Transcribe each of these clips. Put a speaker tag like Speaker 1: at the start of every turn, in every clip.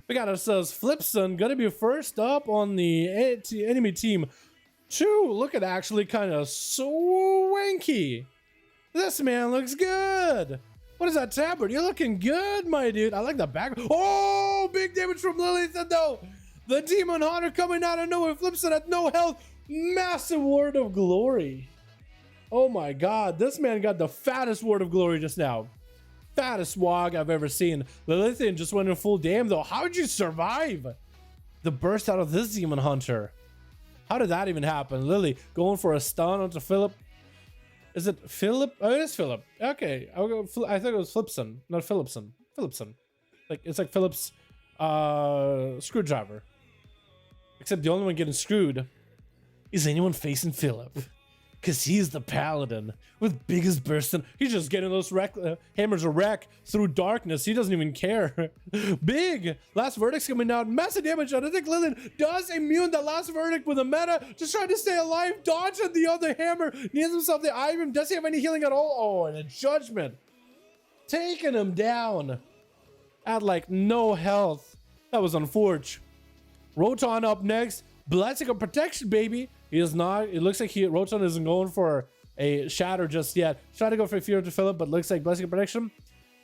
Speaker 1: We got ourselves Flipson, gonna be first up on the enemy team. Two, looking actually kind of swanky. This man looks good. What is that, Tabard? You're looking good, my dude. I like the back. Oh, big damage from Lillington, though. The Demon Hunter coming out of nowhere. Flipson at no health. Massive Word of Glory. Oh my god, this man got the fattest Word of Glory just now. Fattest wog I've ever seen. Lillithian just went in full dam though. How did you survive the burst out of this Demon Hunter? How did that even happen? Lily going for a stun onto Philip. Is it Philip? Oh, it is Philip. Okay, I'll go. I think it was Flipson, not Philipson. Philipson. Like it's like Philip's screwdriver. Except the only one getting screwed is anyone facing Philip. Because he's the Paladin with biggest burst. He's just getting those hammers a wreck through darkness. He doesn't even care. Big last verdict's coming out. Massive damage. I think Lillian does immune the last verdict with a meta. Just trying to stay alive. Dodging the other hammer. Needs himself the item. Does he have any healing at all? Oh, and a judgment. Taking him down. At like no health. That was unfortunate. Roton up next. Blessing of protection, baby. He is not. It looks like Roton isn't going for a shatter just yet. Trying to go for fear to Philip, but looks like blessing of protection.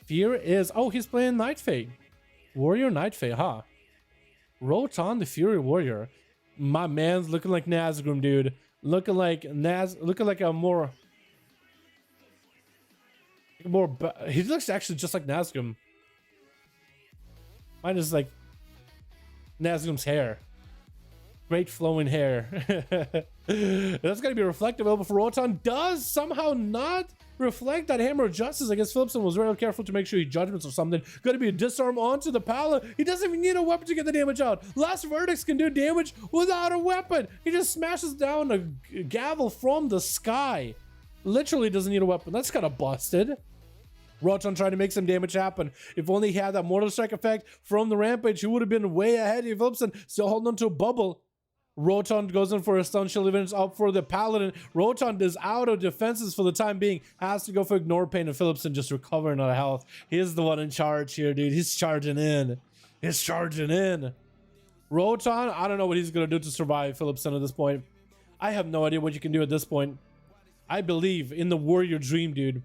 Speaker 1: Fear is. Oh, he's playing Night Fae. Warrior Night Fae, huh? Roton the Fury Warrior. My man's looking like Nazgrim, dude. Looking like a more. He looks actually just like Nazgrim. Mine is like Nazgrim's hair. Great flowing hair. That's going to be reflective elbow for Roton. Does somehow not reflect that hammer of justice. I guess Philipson was very careful to make sure he judgments or something. Going to be a disarm onto the Pala. He doesn't even need a weapon to get the damage out. Last verdicts can do damage without a weapon. He just smashes down a gavel from the sky. Literally doesn't need a weapon. That's kind of busted. Roton trying to make some damage happen. If only he had that Mortal Strike effect from the Rampage, he would have been way ahead. Philipson still holding on to a bubble. Roton goes in for a stun shield event up for the Paladin. Roton is out of defenses for the time being. Has to go for ignore pain, and Philipson just recovering on health. He's the one in charge here, dude. He's charging in. He's charging in. Roton, I don't know what he's going to do to survive Philipson at this point. I have no idea what you can do at this point. I believe in the warrior dream, dude.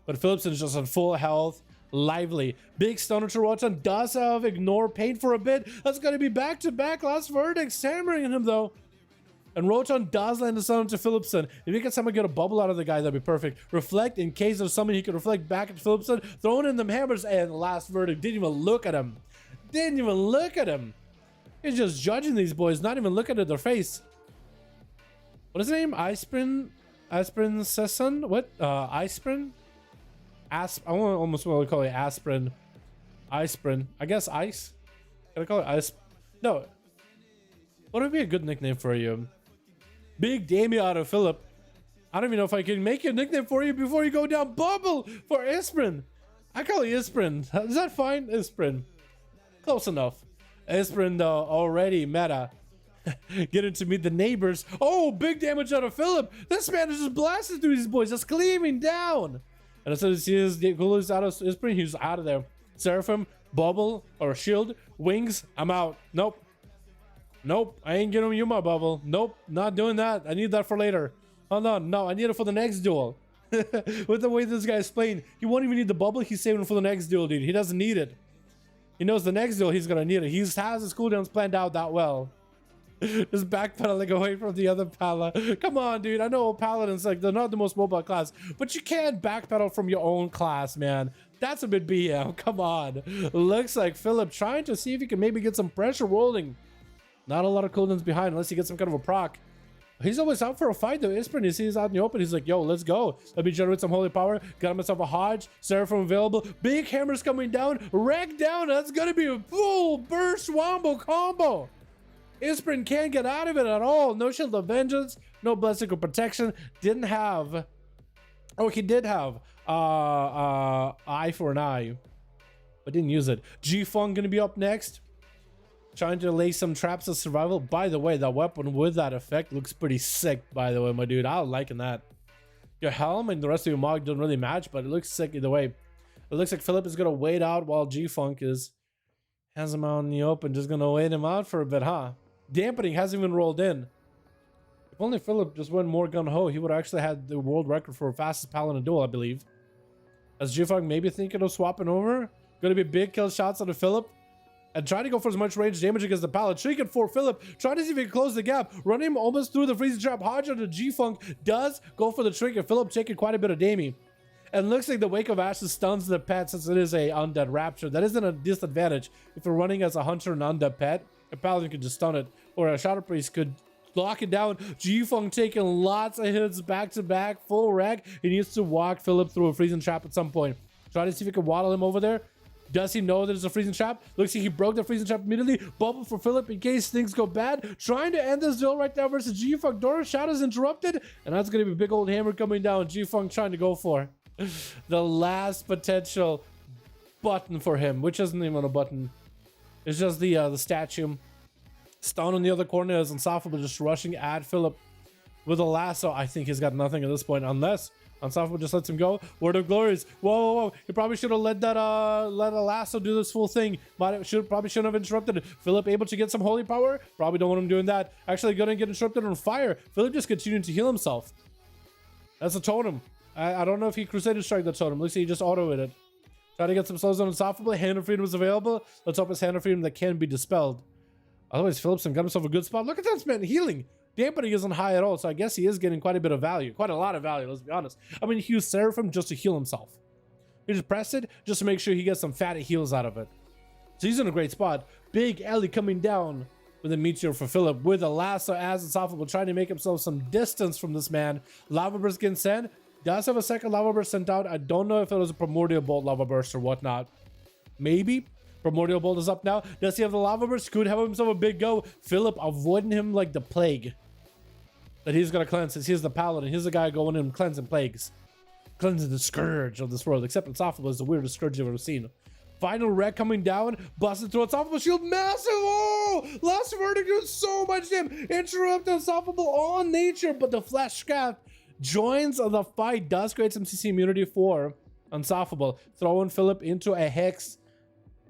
Speaker 1: But Philipson's just on full health. Lively. Big stunner to Roton. Does have ignore pain for a bit. That's going to be back-to-back last verdicts. Hammering him, though. And Roton does land a stun to Philipson. If he can somehow get a bubble out of the guy, that'd be perfect. Reflect in case of something he could reflect back at Philipson. Throwing in them hammers. And last verdict. Didn't even look at him. Didn't even look at him. He's just judging these boys. Not even looking at their face. What is his name? Isprin Sesson? What? Isprin? I almost want to call it aspirin. Isprin. I guess ice? Can I call it ice? No. What would be a good nickname for you? Big Damien out of Philip. I don't even know if I can make a nickname for you before you go down. Bubble for Isprin. I call it Isprin. Is that fine? Isprin. Close enough. Isprin though, already meta. Getting to meet the neighbors. Oh, big damage out of Philip. This man is just blasting through these boys. Just cleaving down. And as soon as his goal is out of Isprin, he's out of there. Seraphim, bubble, or shield, wings, I'm out. Nope. Nope, I ain't giving you my bubble. Nope, not doing that. I need that for later. Hold on, no, I need it for the next duel. With the way this guy's playing, he won't even need the bubble. He's saving for the next duel, dude. He doesn't need it. He knows the next duel he's gonna need it. He has his cooldowns planned out that well. Just backpedaling away from the other Pala. Come on, dude. I know Paladins, like, they're not the most mobile class, but you can't backpedal from your own class, man. That's a bit BM. Come on. Looks like Philip trying to see if he can maybe get some pressure rolling. Not a lot of cooldowns behind unless he gets some kind of a proc. He's always out for a fight, though. Isprin, he sees out in the open. He's like, yo, let's go. Let me generate some holy power. Got himself a Hodge. Seraphim available. Big hammers coming down. Wreck down. That's going to be a full burst wombo combo. Isprin can't get out of it at all. No Shield of Vengeance, no Blessing of Protection. Didn't have. Oh, he did have eye for an eye, but didn't use it. G-Funk gonna be up next, trying to lay some traps of survival. By the way, that weapon with that effect looks pretty sick. By the way, my dude, I'm liking that. Your helm and the rest of your mog don't really match, but it looks sick either way. It looks like Philip is gonna wait out while G-Funk is Has him out in the open, just gonna wait him out for a bit, huh? Dampening hasn't even rolled in. If only Philip just went more gung-ho, he would have actually had the world record for fastest Paladin duel, I believe. As Jifang maybe thinking of swapping over. Gonna be big kill shots out of Philip. And trying to go for as much range damage against the Paladin. Trinket for Philip, trying to see if he can close the gap. Running him almost through the freezing trap. Hodge on the G-Funk does go for the Trinket. Philip taking quite a bit of damage. And looks like the Wake of Ashes stuns the pet since it is a undead rapture. That isn't a disadvantage. If you're running as a hunter and undead pet, a Paladin could just stun it. Or a Shadow Priest could lock it down. G-Funk taking lots of hits back to back. Full wreck. He needs to walk Philip through a freezing trap at some point. Try to see if he can waddle him over there. Does he know there's a freezing trap? Looks like he broke the freezing trap immediately. Bubble for Philip in case things go bad. Trying to end this duel right now versus G-Funk. Dora Shadow's interrupted. And that's going to be a big old hammer coming down. G-Funk trying to go for the last potential button for him, which isn't even a button. It's just the statue. Stone in the other corner is Insufferable just rushing at Philip with a lasso. I think he's got nothing at this point unless Insufferable just lets him go. Word of Glories. Whoa. He probably should have let that let a lasso do this full thing. Probably shouldn't have interrupted. Philip able to get some holy power. Probably don't want him doing that. Actually gonna get interrupted on fire. Philip just continuing to heal himself. That's a totem. I don't know if he Crusader Strike the totem. Looks like he just auto-hit it. Try to get some slows on Insufferable. Hand of Freedom is available. Let's hope it's Hand of Freedom that can be dispelled. Otherwise, Philipson got himself a good spot. Look at this man healing. Dampening isn't high at all, so I guess he is getting quite a bit of value. Quite a lot of value, let's be honest. I mean, he used Seraphim just to heal himself. He just pressed it just to make sure he gets some fatty heals out of it. So he's in a great spot. Big Ellie coming down with a Meteor for Philip with a lasso as Insufferable, trying to make himself some distance from this man. Lava Burst getting sent. Does have a second Lava Burst sent out. I don't know if it was a Primordial Bolt Lava Burst or whatnot. Maybe. Primordial Bolt is up now. Does he have the Lava Burst? Could have himself a big go. Philip avoiding him like the plague that he's gonna cleanse, since he's the Paladin. He's the guy going in and cleansing plagues, cleansing the scourge of this world. Except Insufferable is the weirdest scourge you've ever seen. Final wreck coming down, busted through Insufferable shield, massive. Oh, last verdict doing so much damage. Interrupt Insufferable on nature, but the flash scaff joins the fight. Does create some CC immunity for Insufferable. Throwing Philip into a hex.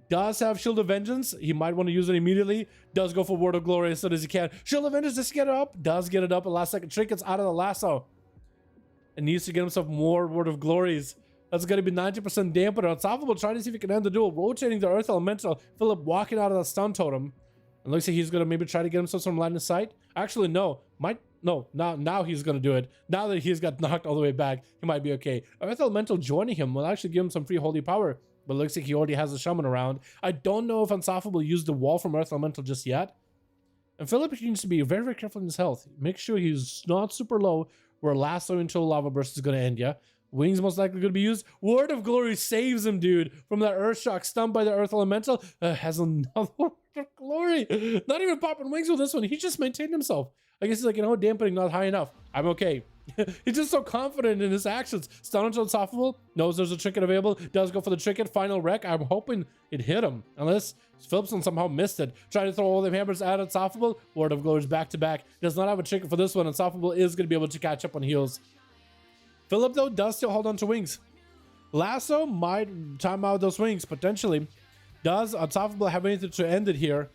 Speaker 1: Does have Shield of Vengeance. He might want to use it immediately. Does go for Word of Glory as soon as he can. Shield of Vengeance, just get it up. Does get it up at last second. Trinkets out of the lasso. And needs to get himself more Word of Glories. That's going to be 90% dampener. Insufferable trying to see if he can end the duel. Rotating the Earth Elemental. Philip walking out of the stun totem. And looks like he's going to maybe try to get himself some line of sight. Actually, no. Now he's going to do it. Now that he's got knocked all the way back, he might be okay. Earth Elemental joining him will actually give him some free holy power. But looks like he already has a shaman around. I don't know if Insufferable used the wall from Earth Elemental just yet. And Philip needs to be very, very careful in his health. Make sure he's not super low where lasso until Lava Burst is going to end ya. Wings most likely going to be used. Word of Glory saves him, dude, from that Earth Shock. Stunned by the Earth Elemental. Has another Word of Glory. Not even popping wings with this one. He just maintained himself. I guess he's like, dampening not high enough. I'm okay. He's just so confident in his actions. Stun until Insufferable. Knows there's a trinket available. Does go for the trinket. Final wreck. I'm hoping it hit him. Unless Philipson somehow missed it. Trying to throw all the hammers at Insufferable. Word of Glory back to back. Does not have a trinket for this one. Insufferable is going to be able to catch up on heals. Philip, though, does still hold on to wings. Lasso might time out those wings, potentially. Does Insufferable have anything to end it here?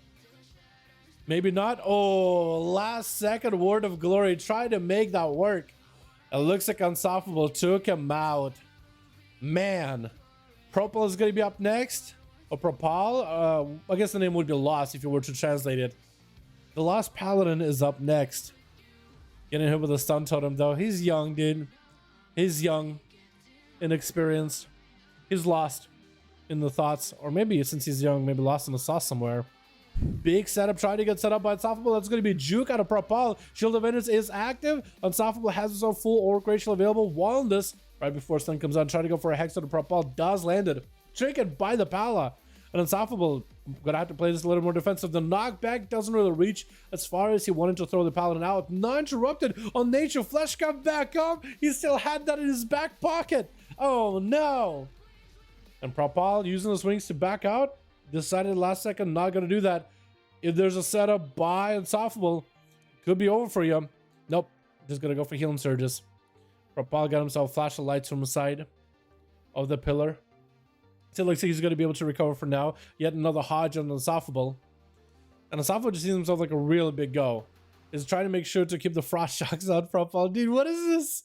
Speaker 1: Maybe not. Oh, last second Word of Glory. Try to make that work. It looks like Insufferable took him out. Man. Propal is going to be up next. Or Propal. I guess the name would be Lost if you were to translate it. The Lost Paladin is up next. Getting hit with a stun totem, though. He's young, dude. He's young. Inexperienced. He's lost in the thoughts. Or maybe since he's young, maybe lost in the sauce somewhere. Big setup, trying to get set up by Insufferable. That's going to be Juke out of Propal. Shield of Vengeance is active. Insufferable has his own full Orc Racial available. While this, right before stun comes on, trying to go for a Hex out of Propal. Does landed. Trinket by the Pala. And Insufferable gonna have to play this a little more defensive. The knockback doesn't really reach as far as he wanted to throw the Paladin out. Not interrupted on nature. Flesh got back up. He still had that in his back pocket. Oh no. And Propal using his wings to back out. Decided last second not gonna do that. If there's a setup by Insufferable, could be over for you. Nope, just gonna go for healing surges. Propal got himself flash of lights from the side of the pillar. Still looks like he's going to be able to recover for now. Yet another Hodge on Insufferable. And Insufferable just sees himself like a real big go. Is trying to make sure to keep the Frost Shocks out from Paladin. Dude, what is this?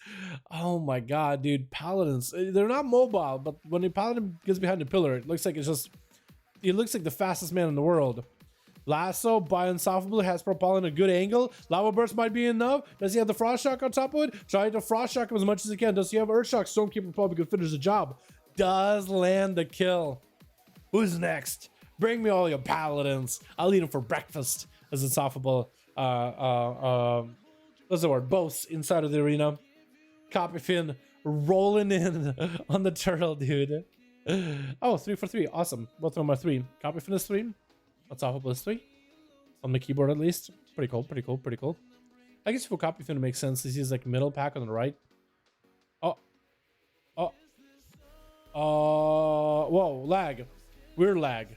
Speaker 1: Oh my god, dude. Paladins. They're not mobile, but when a Paladin gets behind the pillar, it looks like it's just... He looks like the fastest man in the world. Lasso by Insufferable has Paladin a good angle. Lava Burst might be enough. Does he have the Frost Shock on top of it? Try to Frost Shock him as much as he can. Does he have Earth Shock? Stormkeeper probably could finish the job. Does land the kill. Who's next? Bring me all your Paladins. I'll eat them for breakfast. As Insufferable... what's the word? Boasts inside of the arena. Copyfin rolling in on the turtle, dude. Oh, 3 for 3. Awesome. Both of them are 3. Copyfin is 3. Insufferable is 3. On the keyboard, at least. Pretty cool, pretty cool, pretty cool. I guess for Copyfin it makes sense. This is like middle pack on the right. Whoa, lag. Weird lag.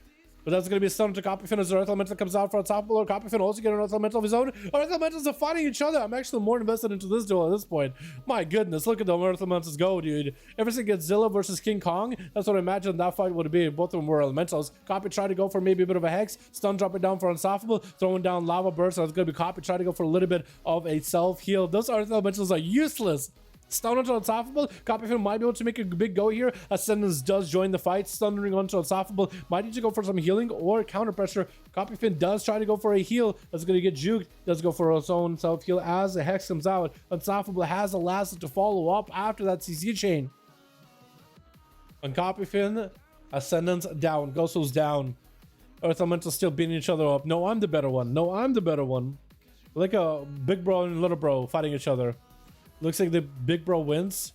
Speaker 1: But that's going to be a stun to Copyfin as the Earth Elemental comes out for Insufferable. Or Copyfin also get an Earth Elemental of his own. Earth Elementals are fighting each other. I'm actually more invested into this duel at this point. My goodness, look at the Earth Elementals go, dude. Ever since Godzilla versus King Kong, that's what I imagined that fight would be. Both of them were Elementals. Copy tried to go for maybe a bit of a Hex. Stun drop it down for Insufferable. Throwing down Lava Burst. So it's going to be Copy trying to go for a little bit of a self-heal. Those Earth Elementals are useless. Stun onto Insufferable. Copyfin might be able to make a big go here. Ascendance does join the fight. Stunning onto Insufferable. Might need to go for some healing or counter pressure. Copyfin does try to go for a heal. That's going to get juked. Does go for his own self heal as the Hex comes out. Insufferable has a lasso to follow up after that CC chain. On Copyfin, Ascendance down. Ghost's down. Earth Elemental still beating each other up. No, I'm the better one. No, I'm the better one. Like a big bro and little bro fighting each other. Looks like the big bro wins.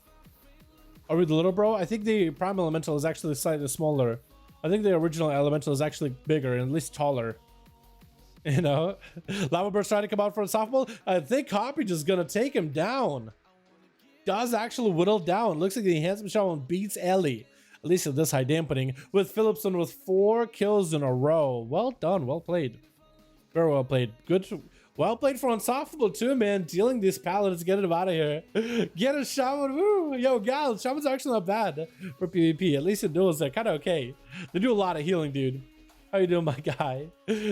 Speaker 1: Are we the little bro? I think the prime elemental is actually slightly smaller. I think the original elemental is actually bigger and at least taller. You know? Lava Burst trying to come out for a softball. I think Copy just gonna take him down. Does actually whittle down. Looks like the enhancement shaman beats Ellie. At least at this high dampening. With Phillipson with 4 kills in a row. Well done. Well played. Very well played. Good. Well played for Insufferable too, man. Dealing these Paladins, get him out of here. Get a Shaman, woo! Yo, gal, Shaman's actually not bad for PvP. At least in duels, they're kind of okay. They do a lot of healing, dude. How you doing, my guy?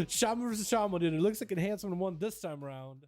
Speaker 1: Shaman versus Shaman, dude. It looks like Enhancement won this time around.